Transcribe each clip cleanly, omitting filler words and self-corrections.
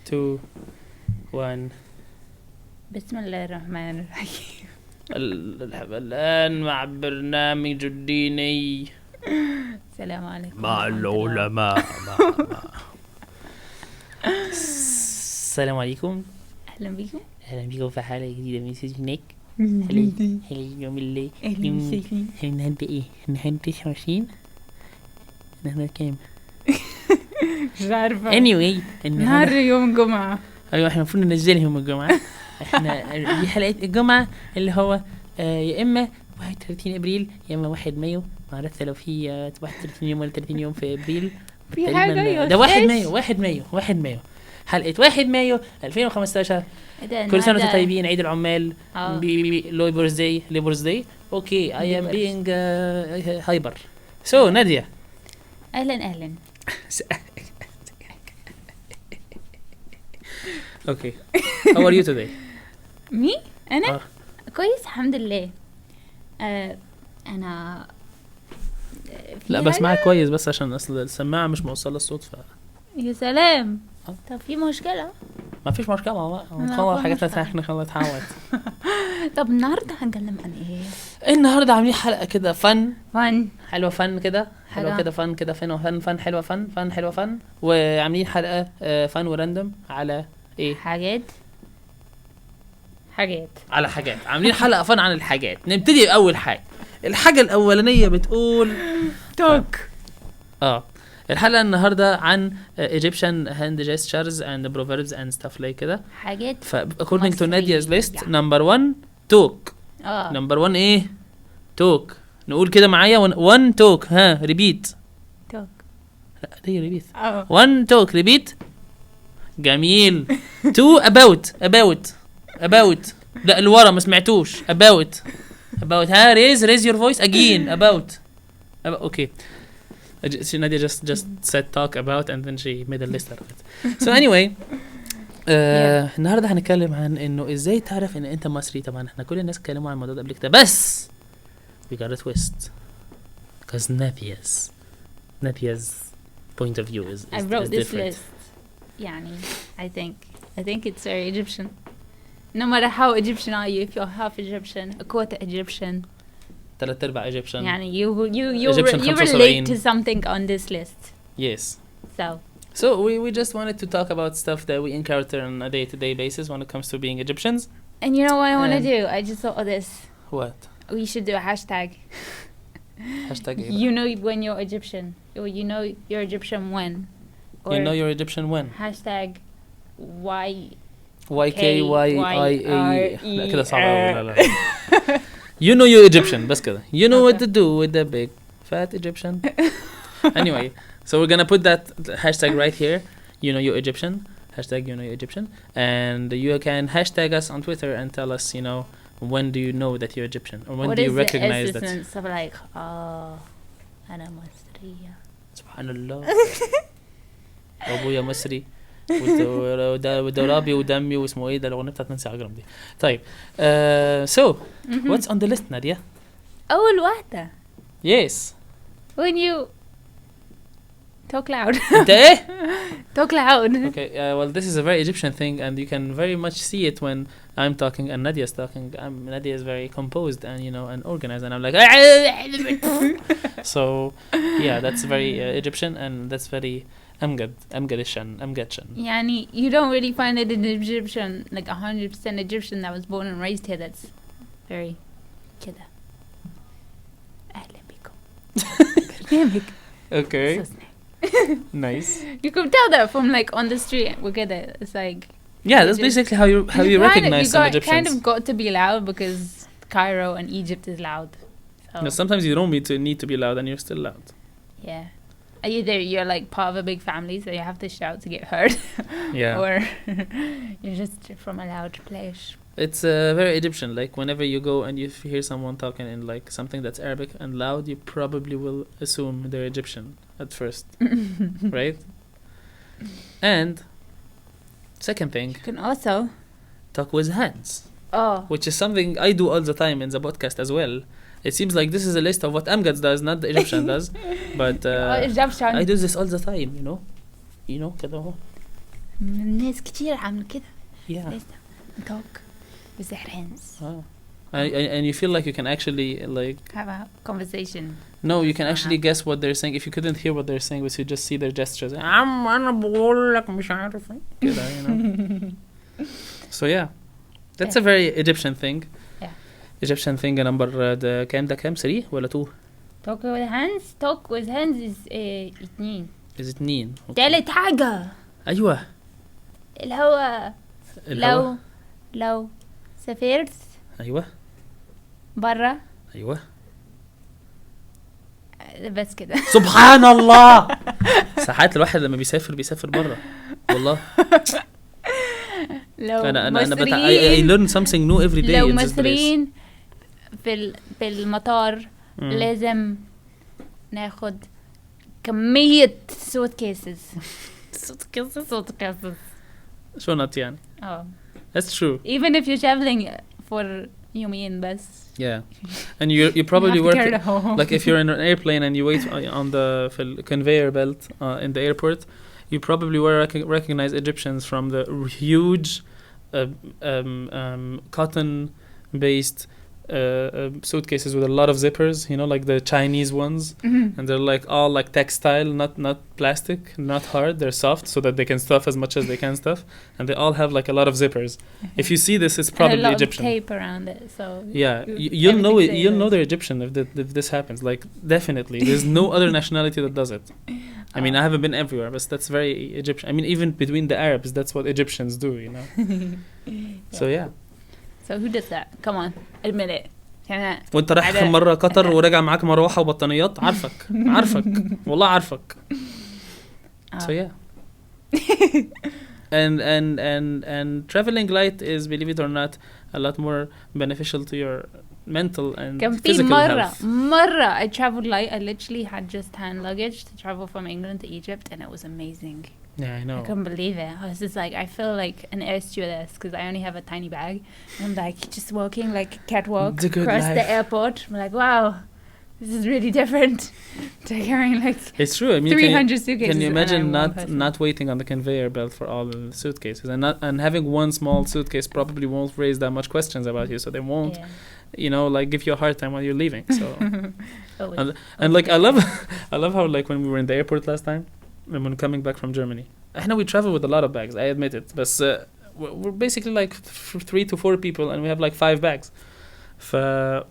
2 1. بسم الله الرحمن الرحيم. الآن مع برنامج الديني. السلام عليكم مع العلماء. السلام عليكم. أهلا بكم. أهلا بكم في حلقة جديدة من سيزونيك. أهلا اليوم اللي وسهلا. النهاردة إيه؟ النهاردة 29. النهاردة كام؟ مش عارفة. anyway النهاردة يوم الجمعة. أيوة إحنا المفروض ننزلها يوم الجمعة. إحنا دي حلقة الجمعة اللي هو يا إما 31 إبريل يا إما 1 مايو. ما عرفت لو في 31 يوم ولا 30 يوم في إبريل. في حاجة ده 1 مايو حلقة 1 مايو 2015. كل سنة وانتم طيبين. عيد العمال. لو بيرثداي. اوكي I am being hyper. So نادية. أهلا. Okay. How are you today? مي أنا كويس الحمد لله. أنا لا بسمعك كويس بس عشان أصل السماعة مش موصلة الصوت يا سلام. طب في مشكلة؟ ما فيش مشكلة. نخلص حاجاتنا احنا نتعود. طب النهاردة هنتكلم عن ايه؟ النهاردة عاملين حلقة كده فن حلوة فن كده حلوة كده فن كده فن حلوة فن حلوة فن. وعاملين حلقة فن وراندوم على ايه؟ حاجات على حاجات. عاملين حلقة فن عن الحاجات. نبتدي بأول حاجة. الحاجة الأولانية بتقول توك. الحلقة النهاردة عن Egyptian hand gestures and proverbs and stuff like كده. حاجات according to Nadia's list number 1 talk. number 1 ايه؟ talk. نقول كده معايا 1 talk. ها repeat. talk. لا دي repeat. 1 talk repeat. جميل. 2 about. لا الورا ما سمعتوش. about ها raise your voice again. about okay. Nadia just said talk about and then she made a list out of it. So anyway النهارده هنتكلم عن انه ازاي تعرف ان انت مصري. طبعا احنا كل الناس اتكلموا عن الموضوع ده قبل كده بس we got a twist because Nadia's point of view is I wrote this different. list. يعني I think it's very Egyptian. No matter how Egyptian are you, if you're half Egyptian, a quarter Egyptian, 3/4 Egyptian. يعني you Egyptian relate to something on this list. Yes. So we just wanted to talk about stuff that we encounter on a day-to-day basis when it comes to being Egyptians. And you know what I want to do? I just thought of this. What? We should do a hashtag. Hashtag you know when you're Egyptian, or you know you're Egyptian when. Or you know you're Egyptian when. Hashtag YKYIA. لا كده صعب. لا. You know you're Egyptian. بس كده. You know what to do with the big fat Egyptian. Anyway, so we're gonna put that hashtag right here. You know you're Egyptian. Hashtag you know you're Egyptian. And you can hashtag us on Twitter and tell us, you know, when do you know that you're Egyptian? Or when do you recognize that? What is the essence of like, أنا مصرية. سبحان الله. أبويا مصري. ودرابي ودمي واسمه ايه ده الأغنية بتاعت نانسي عجرم دي. طيب so what's on the list Nadia? أول واحدة. Yes. When you talk loud. انت ايه؟ Talk loud. Okay, well this is a very Egyptian thing and you can very much see it when I'm talking and Nadia's talking. Nadia is very composed and you know and organized and I'm like so yeah that's very Egyptian and that's very Amgadishan. يعني you don't really find it in Egyptian like 100% Egyptian that was born and raised here that's very كده. أهلا بكم. Okay. Nice. You can tell that from like on the street وكده. It's like yeah that's basically how you recognize some Egyptians. You kind of got to be loud because Cairo and Egypt is loud. So. No, sometimes you don't need to be loud and you're still loud. Yeah. Either you're like part of a big family so you have to shout to get heard. Yeah. Or you're just from a loud place. It's very Egyptian. Like whenever you go and you hear someone talking in like something that's Arabic and loud, you probably will assume they're Egyptian at first. Right? And second thing, you can also talk with hands. Which is something I do all the time in the podcast as well. It seems like this is a list of what Amgad does, not the Egyptian does. But I do this all the time, you know. كده اهو. الناس كتير عامل كده. Yeah. Talk with their hands. Oh. And you feel like you can actually like Have a conversation. no, you can actually guess what they're saying if you couldn't hear what they're saying, but you just see their gestures. أنا بقول لك مش عارف كده, you know. So yeah, that's a very Egyptian thing. Yeah. Egyptian thing number the كام 3 ولا 2? Talk with hands. Talk with hands is 2. Is it 2? تالت حاجة أيوة. اللي هو لو سافرت أيوة. برا. أيوة. بس كده. سبحان الله. ساعات الواحد لما بيسافر برا والله. لو أنا I learn something new every day. لو in this مصريين في المطار لازم ناخد كمية suitcases. شنط يعني. Oh. That's true. Even if you're traveling for يومين بس. Yeah. And you probably you work have to carry the whole. like if you're in an airplane and you wait on the conveyor belt in the airport, you probably will recognize Egyptians from the huge cotton based suitcases with a lot of zippers, you know, like the Chinese ones. And they're like all like textile, not plastic, not hard, they're soft so that they can stuff as much as they can stuff, and they all have like a lot of zippers. If you see this, it's probably and a lot Egyptian. of tape around it, so Yeah, you'll know they're Egyptian if this happens, like definitely. There's no other nationality that does it. I mean, I haven't been everywhere, but that's very Egyptian. I mean, even between the Arabs, that's what Egyptians do, you know. So yeah. So who does that? Come on, admit it. وانت رايح مرة قطر وراجع معاك مروحة وبطانيات, عارفك والله عارفك. So yeah. and traveling light is, believe it or not, a lot more beneficial to your mental and physical health. مرة I traveled light. I literally had just hand luggage to travel from England to Egypt, and it was amazing. Yeah, I know. I couldn't believe it. I was just like, I feel like an air stewardess because I only have a tiny bag. And I'm like just walking like catwalk across the airport. I'm like, wow, this is really different to carrying like it's true. I mean, 300 suitcases. Can you imagine not waiting on the conveyor belt for all the suitcases, and having one small suitcase probably won't raise that much questions about you, so they won't, you know, like give you a hard time while you're leaving. So and like I love how like when we were in the airport last time, when coming back from Germany, I know we travel with a lot of bags, I admit it, but we're basically like 3 to 4 people and we have like 5 bags.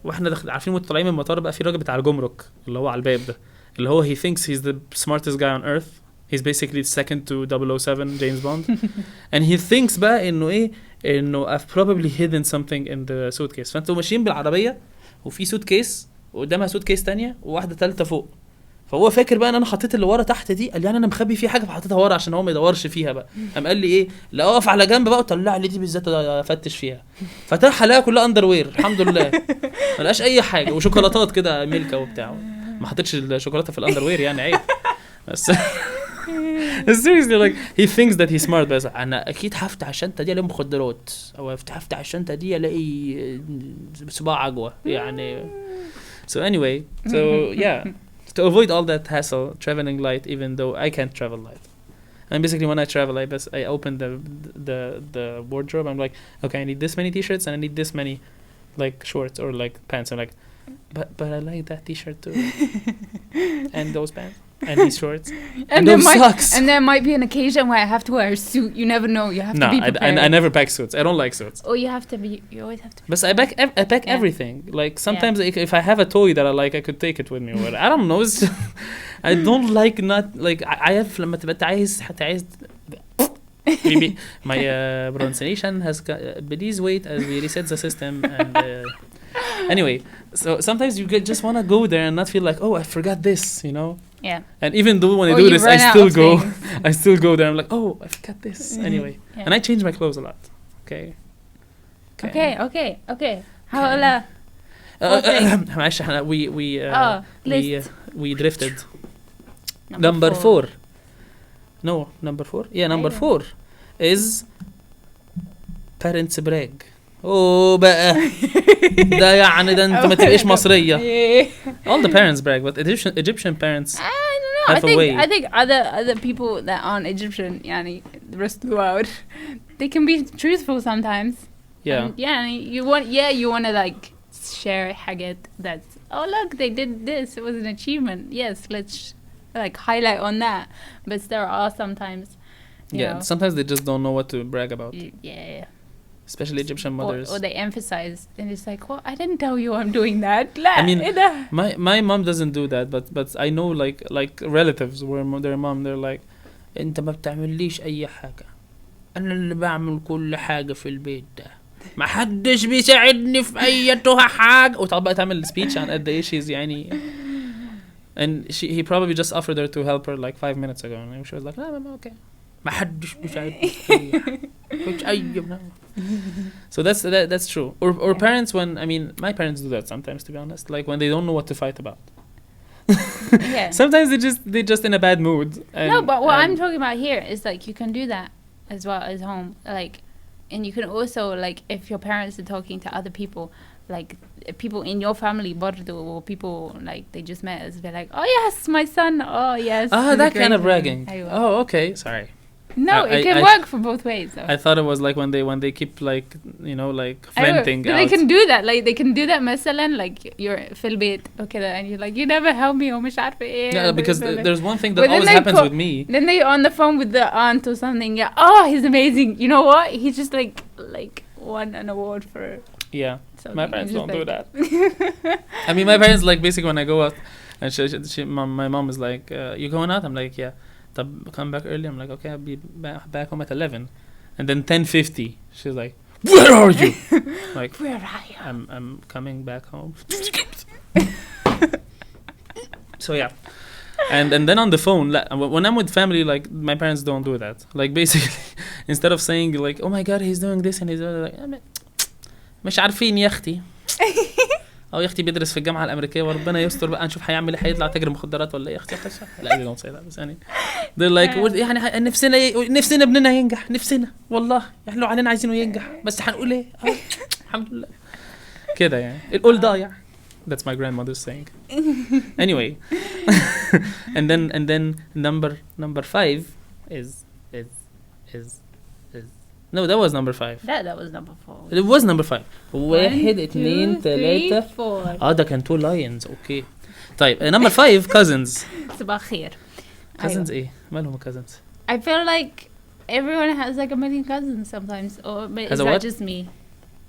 واحنا عارفين وطالعين من المطار بقى في راجل بتاع الجمرك اللي هو على الباب ده, اللي هو he thinks he's the smartest guy on earth. He's basically second to 007 James Bond. And he thinks بقى انه ايه, انه I've probably hidden something in the suitcase. فانتوا ماشيين بالعربية وفي suitcase وقدامها suitcase تانية وواحدة ثالثة فوق, فهو فاكر بقى ان انا حطيت اللي ورا تحت دي, قال لي انا مخبي فيه حاجه فحطيتها ورا عشان هو ما يدورش فيها بقى. قام قال لي ايه, لا اقف على جنب بقى وطلع لي دي بالذات افتش فيها, فتح لها كلها اندر وير الحمد لله, ما لقاش اي حاجه, وشوكولاتات كده ميلكا وبتاع. ما حطيتش الشوكولاته في الاندر وير يعني عيب. بس seriously like he thinks that he's smart, بس انا اكيد هفتح الشنطه دي الاقي مخدرات, او هفتح الشنطه دي الاقي صباع عجوه يعني. So anyway, so yeah, to avoid all that hassle, traveling light, even though I can't travel light. And basically when I travel, I open the wardrobe. I'm like, okay, I need this many t-shirts and I need this many like shorts or like pants. I'm like, but I like that t-shirt too, and those pants and these shorts and those socks. And there might be an occasion where I have to wear a suit. You never know. You have to be prepared. I never pack suits. I don't like suits. Oh, you have to be. You always have to. But I pack everything. Like sometimes if I have a toy that I like, I could take it with me. But I don't know. It's I don't like not like I have لما تبقى عايز maybe my pronunciation has please wait as we reset the system and anyway, so sometimes you just want to go there and not feel like, oh, I forgot this, you know. Yeah. And even though when I do this, I still go there. I'm like, oh, I forgot this anyway. Yeah. And I change my clothes a lot. Okay. How معلش احنا we drifted. Number 4. No, number 4. Yeah, number 4 is parents brag. بقى ده يعني ده انت ما تبقيش مصرية. All the parents brag, but Egyptian parents I don't know. I think other people that aren't Egyptian يعني the rest of the world. They can be truthful sometimes. Yeah. And you want to like share حاجات that's, oh look, they did this, it was an achievement. Yes, let's like highlight on that. But there are sometimes, you know, sometimes they just don't know what to brag about. Yeah. Especially Egyptian mothers. Or they emphasize, and it's like, well, I didn't tell you I'm doing that. I mean, my mom doesn't do that, but I know like relatives where their mom, they're like, انت ما بتعمليش اي حاجة، انا اللي بعمل كل حاجة في البيت ده، ما حدش بيساعدني في ايتها حاجة، وتقعد بقى تعمل speech عن قد ايه she's يعني. And he probably just offered her to help her like 5 minutes ago, and she was like, no, mama, okay. ما حدش بيساعدني في أي So that's true. Or parents, when, I mean, my parents do that sometimes, to be honest, like when they don't know what to fight about. Yeah. Sometimes they're just in a bad mood. And, no, but what I'm talking about here is like you can do that as well as home, like, and you can also, like, if your parents are talking to other people, like people in your family, or people like they just met us, they're like, oh yes, my son, oh yes. That kind of bragging. Oh, okay, sorry. No, it can work for both ways. Though. I thought it was like when they keep like, you know, like venting out. They can do that. Like they can do that مثلا, like you're في البيت okay, and you're like, you never help me or مش عارفة ايه. Yeah, because there's one thing that always happens with me. Then they're on the phone with the aunt or something. Yeah, oh, he's amazing. You know what? He just like won an award for. Yeah, something. My parents don't do that. I mean, my parents, like, basically when I go out, and my mom is like, you going out? I'm like, yeah. Come back early. I'm like, okay, I'll be back home at 11, and then 10:50 she's like, where are you? Like, where are you? I'm coming back home. So yeah, and then on the phone, when I'm with family, like my parents don't do that. Like basically, instead of saying like, oh my god, he's doing this and he's doing that, like, مش عارفين يا اختي. او يا اختي بيدرس في الجامعه الامريكيه وربنا يستر بقى نشوف هيعمل ايه، هيطلع تاجر مخدرات ولا ايه يا اختي. لا دي don't say that بس يعني they're like يعني نفسنا ابننا ينجح، نفسنا والله احنا علينا عايزينه ينجح بس هنقول ايه الحمد لله كده يعني القول ضايع. That's my grandmother's saying. Anyway. and then number 5 is no, that was number 5. That was number 4. It was number 5. 1 2 3 4. ده كان 2 lions. Okay. طيب number 5 cousins. صباح الخير. Cousins ايه مالهم cousins? I feel like everyone has like a million cousins sometimes, or is that just me?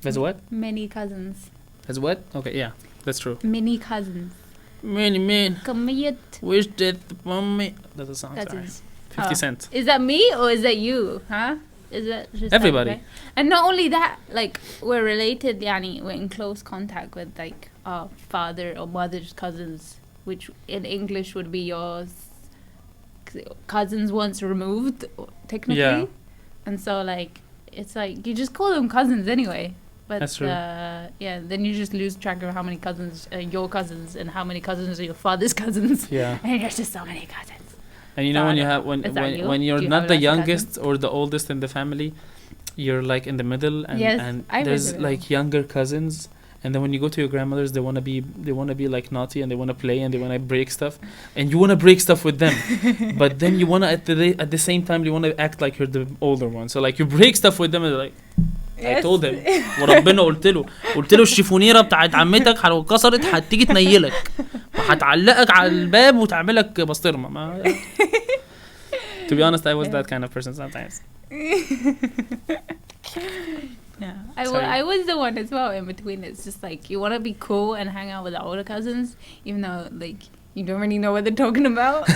Has what? Many cousins. Has what? Okay, yeah, that's true. Many cousins. Many. كمية. Wish that mommy. That's a song. Cousins. Sorry. 50 Cent. Is that me or is that you? Huh? Is that just everybody? That, right? And not only that, like we're related. Yani, we're in close contact with like our father or mother's cousins, which in English would be your cousins once removed, technically. Yeah. And so like it's like you just call them cousins anyway. But that's true. Yeah, then you just lose track of how many cousins are your cousins and how many cousins are your father's cousins. Yeah. And there's just so many cousins. And you know when you have when you're not the youngest or the oldest in the family, you're like in the middle, and, yes, and there's like younger cousins, and then when you go to your grandmother's, they want to be like naughty and they want to play and they want to break stuff, and you want to break stuff with them, but then you want to at the same time you want to act like you're the older one, so like you break stuff with them and they're like, yes. I told him وربنا قلت له الشيفونيره بتاعت عمتك لو اتكسرت هتيجي تنيلك وهتعلقك على الباب وتعملك بسطرمه. To be honest, I was that kind of person sometimes. Yeah, I was the one as well in between. It's just like you want to be cool and hang out with the older cousins, even though like you don't really know what they're talking about.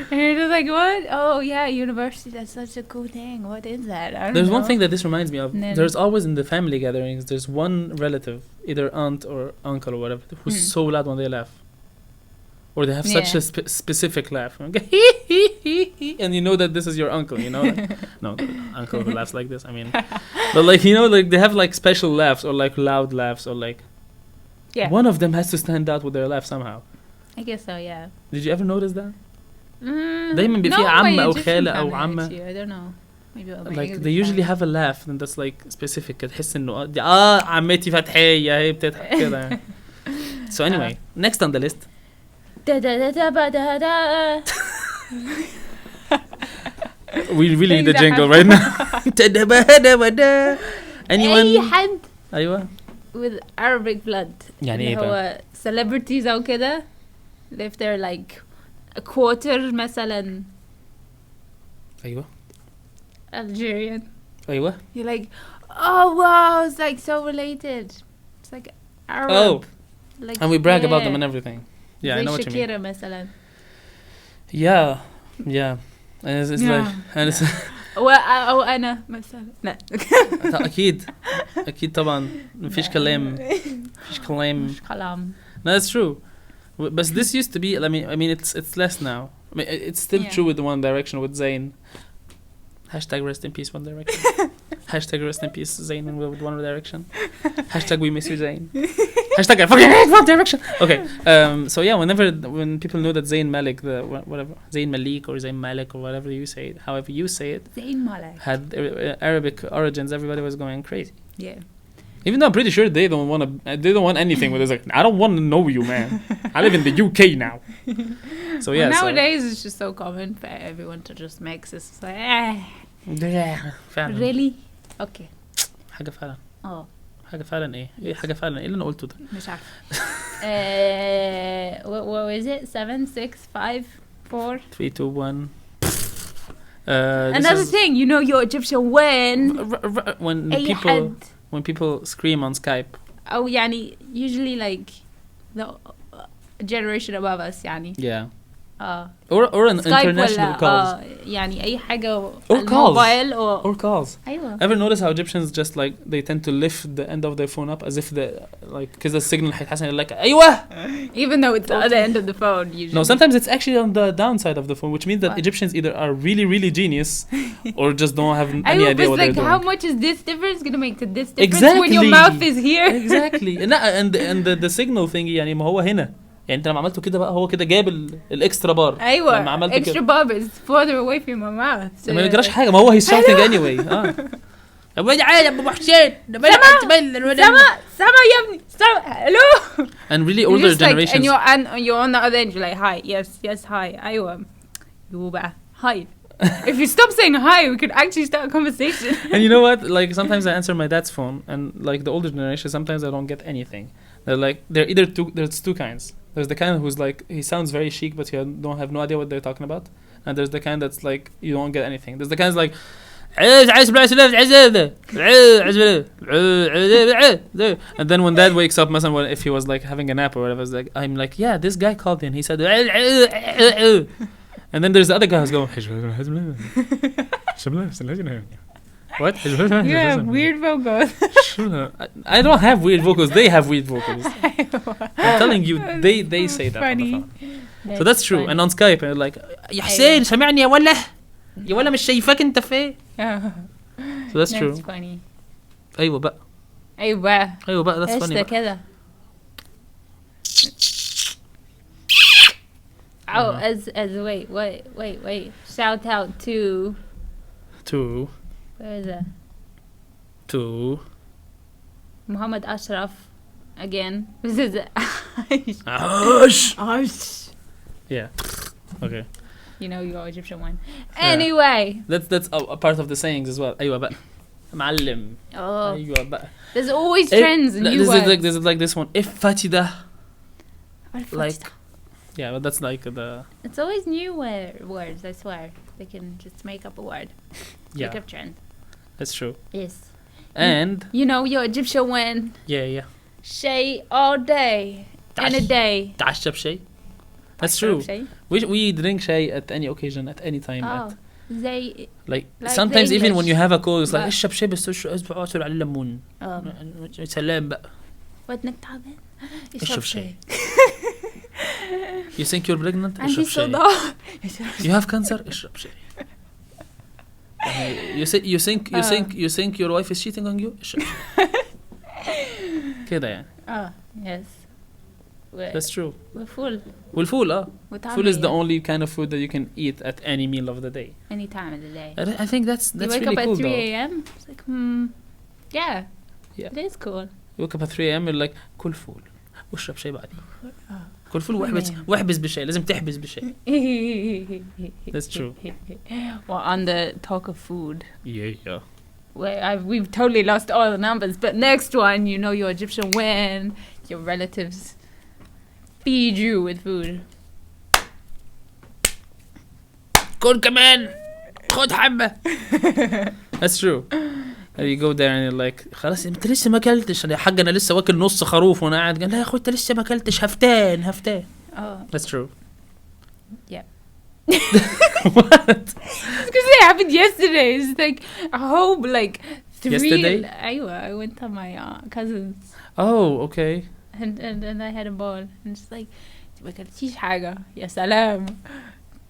And you're just like, what? Oh yeah, university, that's such a cool thing. What is that? I don't know. One thing that this reminds me of. There's always in the family gatherings, there's one relative, either aunt or uncle or whatever, who's so loud when they laugh. Or they have such a specific laugh. And you know that this is your uncle, you know? Like, no, uncle who laughs like this, I mean. But like, you know, like they have like special laughs or like loud laughs or like... Yeah. One of them has to stand out with their laugh somehow. I guess so, yeah. Did you ever notice that? دايما بيبقى في عمة أو خالة أو عمة. I don't know. Maybe like they usually have a laugh and that's like specific. تحس إنه عمتي فتحية هي بتضحك كده. So anyway, next on the list. We really need a jingle right now. Anyone? أي حد أيوة. with Arabic blood. يعني إيه هو celebrities أو كده. If they're like a quarter مثلا. أيوة. Algerian. أيوة. You're like, oh wow, it's like so related. It's like Arab. Oh. Like, And we brag about them and everything. Yeah, I know what you mean. Shakira مثلا. Yeah. And it's like, and it's. أو أنا مثلا. لا. أكيد طبعا مفيش كلام. No, that's true. But this used to be. I mean, it's less now. I mean, it's still true with the One Direction with Zayn. Hashtag rest in peace One Direction. Hashtag rest in peace Zayn and with One Direction. Hashtag we miss you Zayn. Hashtag I fucking hate One Direction. Okay. So yeah, when people know that Zayn Malik, whatever Zayn Malik or Zayn Malik or whatever you say it, however you say it, Zayn Malik had Arabic origins, everybody was going crazy. Yeah. Even though I'm pretty sure they don't want anything with it. Like, I don't want to know you, man. I live in the UK now. So yeah. Nowadays it's just so common for everyone to just mix. It's like, فعلا. Really? Okay. حاجة فعلا. حاجة فعلا إيه حاجة فعلا إيه اللي أنا قلته ده؟ مش عارف. What was it? 7, 6, 5, 4. 3, 2, 1. Another thing, you know, you're Egyptian when people scream on Skype. أو يعني usually like the generation above us يعني. Yeah. Or an international calls. يعني أي حاجة. Or calls. Mobile or calls. أيوة. Ever notice how Egyptians just like they tend to lift the end of their phone up as if the like because the signal هيتحسن like أيوة. Even though it's the other end of the phone usually. No, sometimes it's actually on the downside of the phone, which means that Egyptians either are really really genius or just don't have any idea what they're doing. How much is this difference gonna make this difference when your mouth is here? Exactly. And the signal thingy يعني ما هو هنا. يعني انت لما عملته كده بقى هو كده جاب الاكسترا بار. ايوه لما عملت extra bar is further away from my mouth. ما يجراش حاجه ما هو he's shouting anyway. ابو عادي ابو حسين سما يا ابني سما hello. And really older generations. Like, and you're on the other end, you're like hi, yes hi. ايوه يوبا hi. If you stop saying hi, we could actually start a conversation. And you know what? Like sometimes I answer my dad's phone, and like the older generation, sometimes I don't get anything. There's two kinds. There's the kind who's like he sounds very chic, but you don't have no idea what they're talking about. And there's the kind that's like you don't get anything. There's the kind that's like, and then when dad wakes up, if he was like having a nap or whatever, it's like I'm like, yeah, this guy called me and he said, and then there's the other guy who's going, what? You have weird vocals. I don't have weird vocals. They have weird vocals. I'm telling you, they say that funny. on the phone. So that's true. And on Skype, and like, يا حسين سمعني يا ولا مش شايفك انت فين. So that's true. That's funny. أيوة بقى. That's funny. إيش كذا. Oh, as wait. Shout out to. Where is it? To Muhammad Ashraf again. This is Ash. Yeah. Okay. You know your Egyptian one. Anyway. That's a part of the sayings as well. أيوة بقى. معلم. Oh. أيوة بقى. There's always trends and new words. There's like this one. If fatida. Like. Yeah, but that's like the. It's always new words. I swear, they can just make up a word. Yeah. Make up trend. That's true. Yes. And. You know your Egyptian one. Yeah. Shay all day. In a day. تعشى بشاي. That's true. We drink shay at any occasion, at any time. Oh. They. Like sometimes even when you have a cold, it's like اشرب شاي بس اعصر عليه ليمون. سلام بقى. ودنك تعبان. اشرب شاي. You think you're pregnant? عندي صداع. You have cancer? اشرب شاي. You think your wife is cheating on you? اشرب شاي. كده يعني. Yes. That's true. والفول. Food is the only kind of food that you can eat at any meal of the day. Any time of the day. I think that's really cool. You wake up at 3 a.m. It's like yeah. It is cool. You wake up at 3 a.m. You're like كل فول واشرب شاي بعدين. كل فول واحبس بشيء لازم تحبس بشيء. That's true. Well, on the talk of food. Yeah. We've totally lost all the numbers, but next one, you know, you're Egyptian when your relatives feed you with food. كل كمان خد حبة. That's true. You go there and you're like خلاص انت لسه ما اكلتش يا حاج انا لسه واكل نص خروف وانا قاعد قال لا يا اخوي انت لسه ما اكلتش هفتان. Oh. That's true. Yeah. What? Because it happened yesterday. It's like a whole like 3. Yesterday? I went to my cousins. Oh, okay. And I had a ball and it's like ما كلتيش حاجة يا سلام.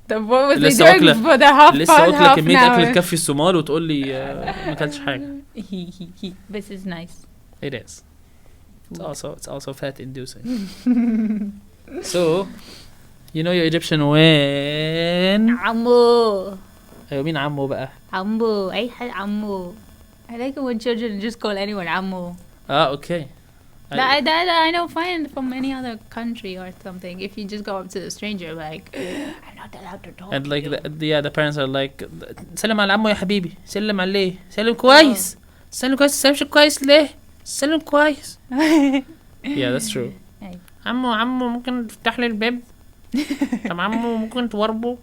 طب what was they doing for the half لسه واكله كمية hour? اكل تكفي الصومال وتقول لي ما اكلتش حاجة. This is nice. It is. It's also fat inducing. So, you know you're Egyptian when عمو. أيوة مين عمو بقى؟ عمو أي حد عمو. I like it when children just call anyone عمو. Okay. That I don't find from any other country or something. If you just go up to a stranger like I'm not allowed to talk. And like the parents are like سلم على عمو يا حبيبي سلم عليه سلم كويس سلم كويس سلمش كويس ليه سلم كويس. Yeah, that's true. عمو ممكن تفتح لي الباب. طب عمو ممكن توربه.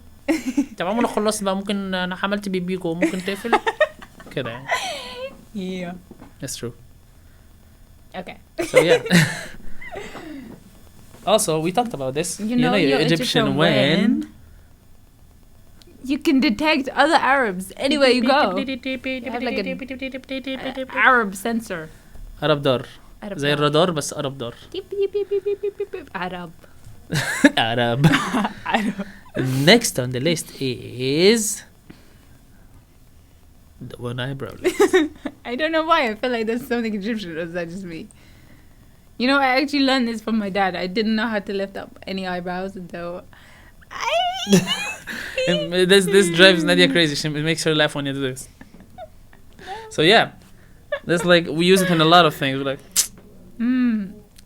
طب عمو انا خلصت بقى ممكن انا حملت بيبيكو ممكن تقفل كده يعني. Yeah. That's true. Okay. So yeah. Also, we talked about this. You know you're Egyptian when you can detect other Arabs anywhere you go. You have like an Arab sensor. Arab دار. زي الرادار بس Arab دار. Arab. Arab. Next on the list is the one eyebrow list. I don't know why I feel like there's something Egyptian, or is that just me? You know, I actually learned this from my dad. I didn't know how to lift up any eyebrows until This drives Nadia crazy. It makes her laugh when you do this. So yeah, that's like we use it in a lot of things. We're like,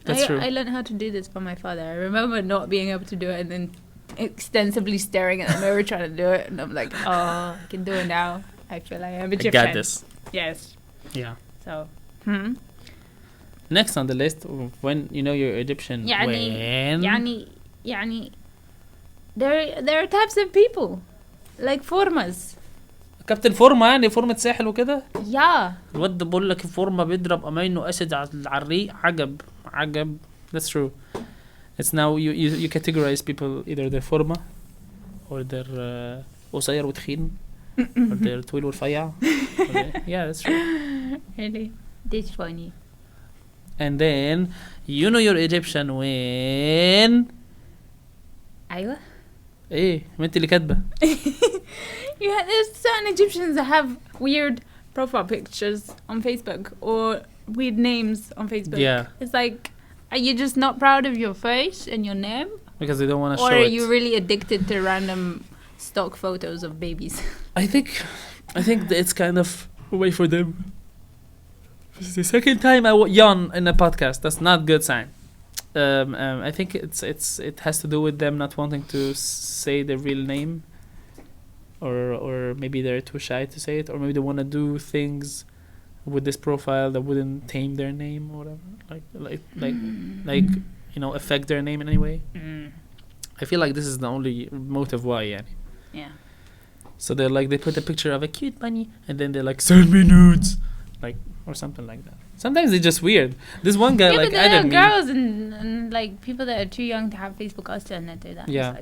that's true. I learned how to do this from my father. I remember not being able to do it and then extensively staring at the mirror trying to do it, and I'm like, oh, I can do it now. I feel like I'm Egyptian. I got this. Yes. Yeah. So. Next on the list, when you know you're Egyptian, يعني there are types of people like formas. كابتن فورما يعني فورمة ساحل وكده. Yeah. الواد بقول لك الفورما بيضرب امينو اسيد على الريق عجب. That's true. It's now you categorize people either they're forma or they're قصير وتخين or they're طويل ورفيع. Yeah, that's true. Really? That's funny. And then you know you're Egyptian when أيوة. إيه ما أنت اللي كاتبة. Yeah, there's certain Egyptians that have weird profile pictures on Facebook or weird names on Facebook. Yeah. It's like, are you just not proud of your face and your name? Because they don't want to show it. Or are you it. really addicted to random stock photos of babies? I think it's kind of a way for them. It's the second time I yawn in a podcast. That's not a good sign. I think it has to do with them not wanting to say their real name, or maybe they're too shy to say it, or maybe they want to do things with this profile that wouldn't tame their name or whatever, like you know, affect their name in any way. I feel like this is the only motive why. Yeah. So they're like they put a picture of a cute bunny and then they're like send me nudes, like or something like that. Sometimes they're just weird. This one guy like but added me. Girls and like people that are too young to have Facebook also and that do that. Yeah.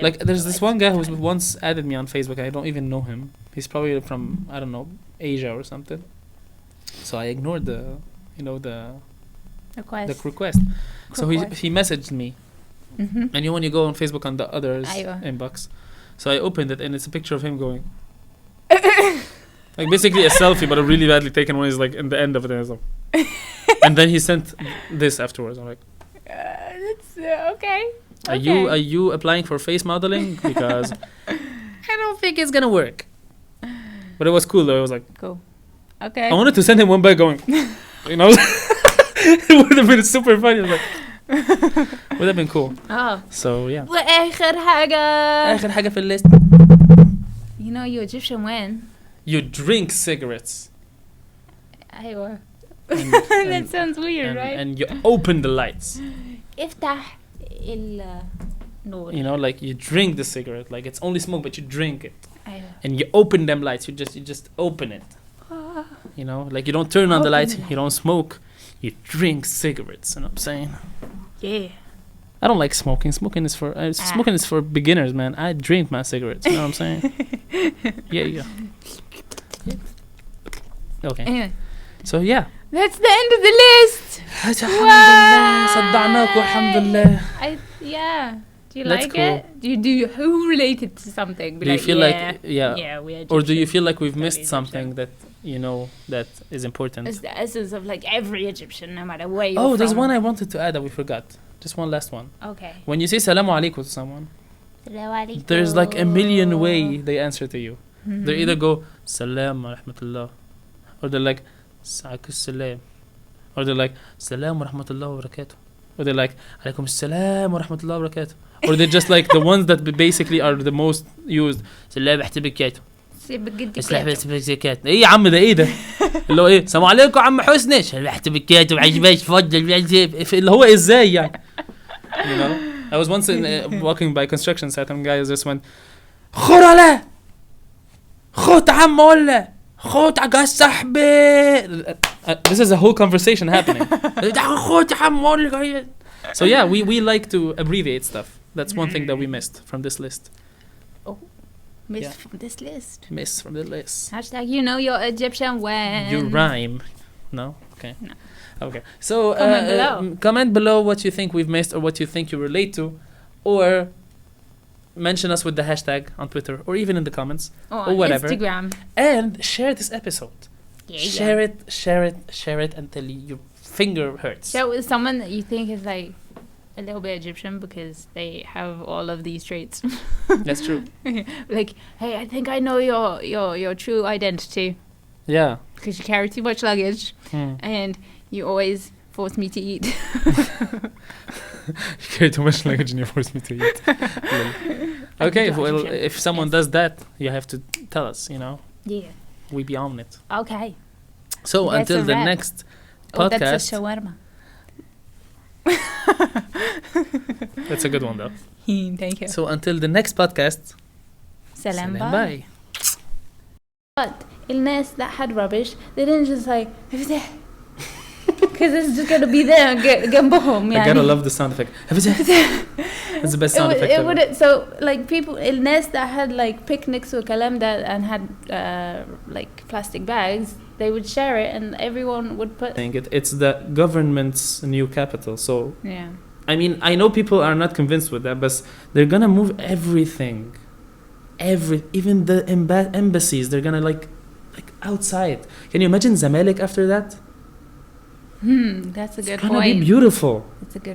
Like there's this one guy who once added me on Facebook. I don't even know him. He's probably from I don't know Asia or something. So I ignored the request. So he messaged me. And when you go on Facebook on the others inbox, so I opened it and it's a picture of him going. Like basically a selfie, but a really badly taken one is like in the end of it. And then he sent this afterwards. I'm like, that's okay. Are you applying for face modeling? Because I don't think it's gonna work. But it was cool though. It was like cool. Okay. I wanted to send him one back going, you know, it would have been super funny. I was like, would have been cool. Oh. So yeah. وآخر حاجة. آخر حاجة في الليست. You know you Egyptian when? You drink cigarettes. أيوة. And, That sounds weird, right? And you open the lights. افتح النور. You know, like you drink the cigarette, like it's only smoke, but you drink it. أيوة. And you open them lights. You just open it. You know, like you don't turn on the lights. You don't smoke. You drink cigarettes. You know what I'm saying? Yeah. I don't like smoking. Smoking is for beginners, man. I drink my cigarettes. You know what I'm saying? yeah. Okay. Anyway. So yeah. That's the end of the list. صدعناك والحمد لله. Yeah. Do you That's like cool. it? Do you who related to something? Do you feel like yeah, we are or do you feel like we've Egyptian. missed something that you know that is important? It's the essence of like every Egyptian, no matter where you're Oh, from. there's one I wanted to add that we forgot. Just one last one. Okay. When you say salamu alaikum to someone, there's like a million way they answer to you. Mm-hmm. They either go salam wa rahmatullah, or they're like sa'akus salam, or they're like salam wa rahmatullah wa barakatuh, or they're like alaikum salam wa rahmatullah wa barakatuh, or they're just like the ones that basically are the most used. Salam احتبكاته. ايه يا عم ده ايه ده اللي هو ايه السلام عليكم عم حسني احتبكاته وعجباش تفضل اللي هو ازاي يعني. You know, I was once walking by construction site and guys just went خرلا خد عم ولا خد عجاز صاحبي. This is a whole conversation happening. خد عم ولا. So yeah, we like to abbreviate stuff. That's one thing that we missed from this list. From this list. Miss from the list. Hashtag you know you're Egyptian when. You rhyme. No? Okay. No. Okay. So Comment below what you think we've missed or what you think you relate to, or mention us with the hashtag on Twitter or even in the comments or whatever. Instagram. And share this episode. Share it until your finger hurts. Share with someone that you think is like a little bit Egyptian because they have all of these traits. That's true. Like, hey, I think I know your true identity. Yeah. Because you carry too much luggage and you always force me to eat. You carry too much luggage and you force me to eat. Okay, well, if someone does that, you have to tell us, you know. Yeah. We be on it. Okay. So that's until the next podcast. That's a shawarma. That's a good one though. Thank you. So until the next podcast. Salam bye. Bye. But الناس that had rubbish, they didn't just like because it's just gonna be there جنبهم يعني. I gotta love the sound effect. That's the best sound effect it ever. would so like people الناس that had like picnics وكلام that and had like plastic bags, they would share it and everyone would put. It's the government's new capital. So yeah. I mean, I know people are not convinced with that, but they're gonna move everything. Even the embassies, they're gonna like outside. Can you imagine Zamalek after that? That's a good point. It's gonna be beautiful. It's a good